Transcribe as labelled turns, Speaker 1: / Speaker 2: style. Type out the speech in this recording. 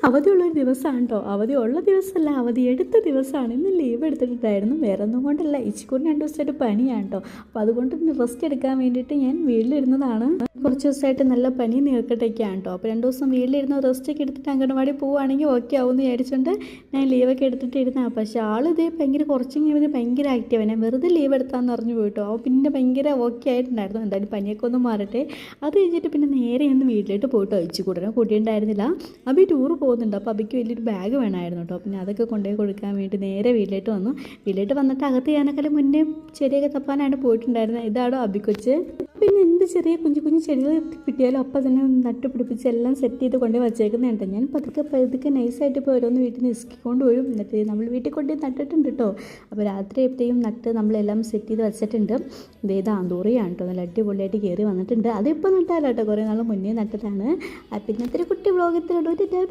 Speaker 1: അവധിയുള്ളൊരു ദിവസമാണ് കേട്ടോ. അവധിയുള്ള ദിവസമല്ല, അവധി എടുത്ത ദിവസമാണ്. ഇന്ന് ലീവ് എടുത്തിട്ടുണ്ടായിരുന്നു. വേറെ ഒന്നും കൊണ്ടല്ല, ഇച്ചിക്കൂടി 2 ദിവസമായിട്ട് പനിയാണ് കേട്ടോ. അപ്പോൾ അതുകൊണ്ട് റെസ്റ്റ് എടുക്കാൻ വേണ്ടിയിട്ട് ഞാൻ വീട്ടിലിരുന്നതാണ്. കുറച്ച് ദിവസമായിട്ട് നല്ല പനി നീർക്കെട്ടൊക്കെയാണ് കേട്ടോ. അപ്പോൾ 2 ദിവസം വീട്ടിലിരുന്ന് റെസ്റ്റൊക്കെ എടുത്തിട്ട് അംഗൻവാടി പോവുകയാണെങ്കിൽ ഓക്കെ ആവുമെന്ന് വിചാരിച്ചുകൊണ്ട് ഞാൻ ലീവൊക്കെ എടുത്തിട്ട് ഇരുന്നതാണ്. പക്ഷേ ആളിതേ ഭയങ്കര കുറച്ചെങ്കിലും ഭയങ്കര ആക്റ്റീവാണ്. ഞാൻ വെറുതെ ലീവ് എടുത്താന്ന് പറഞ്ഞു പോയിട്ടോ. അപ്പോൾ പിന്നെ ഭയങ്കര ഓക്കെ ആയിട്ടുണ്ടായിരുന്നു. എന്തായാലും പനിയൊക്കെ ഒന്ന് മാറട്ടെ. അത് കഴിഞ്ഞിട്ട് പിന്നെ നേരെ ഒന്ന് വീട്ടിലോട്ട് പോയിട്ടോ. ഇച്ചിക്കൂടനെ കൂട്ടിയിട്ടുണ്ടായിരുന്നില്ല. അപ്പോൾ ഈ ടൂറ് പോകുന്നുണ്ട്. അപ്പോൾ അബിക്ക് വലിയൊരു ബാഗ് വേണമായിരുന്നു കേട്ടോ. പിന്നെ അതൊക്കെ കൊണ്ടുപോയി കൊടുക്കാൻ വേണ്ടി നേരെ വീട്ടിലോട്ട് വന്നു. വീട്ടിലോട്ട് വന്നിട്ട് അകത്ത് ഞാനേക്കാളും മുന്നേ ചെടിയൊക്കെ തപ്പാനാണ് പോയിട്ടുണ്ടായിരുന്നത്. ഇതാണോ അബിക്കൊച്ച്. പിന്നെ എന്ത് ചെറിയ കുഞ്ഞു കുഞ്ഞു ചെടികൾ കിട്ടിയാലും അപ്പം തന്നെ നട്ട് പിടിപ്പിച്ച് എല്ലാം സെറ്റ് ചെയ്ത് കൊണ്ടുപോയി വച്ചേക്കുന്നുണ്ട്. ഞാൻ പതുക്കെ നൈസായിട്ട് ഇപ്പോൾ ഓരോന്ന് വീട്ടിൽ നിന്ന് ഇസ്കിക്കൊണ്ട് വരും. എന്നിട്ട് നമ്മൾ വീട്ടിൽ കൊണ്ടുപോയി നട്ടിട്ടുണ്ട് കേട്ടോ. അപ്പോൾ രാത്രി എപ്പോഴും നട്ട് നമ്മളെല്ലാം സെറ്റ് ചെയ്ത് വെച്ചിട്ടുണ്ട്. ഇത് ആന്തൂറിയാണ് കേട്ടോ. നല്ല അടിപൊളിയായിട്ട് കയറി വന്നിട്ടുണ്ട്. അതിപ്പോൾ നട്ടാലോ കേട്ടോ, കുറേ നാൾ മുന്നേ നട്ടതാണ്. പിന്നെ ഇത്തിരി കുട്ടി വ്ളോഗ് ഇത്തിരി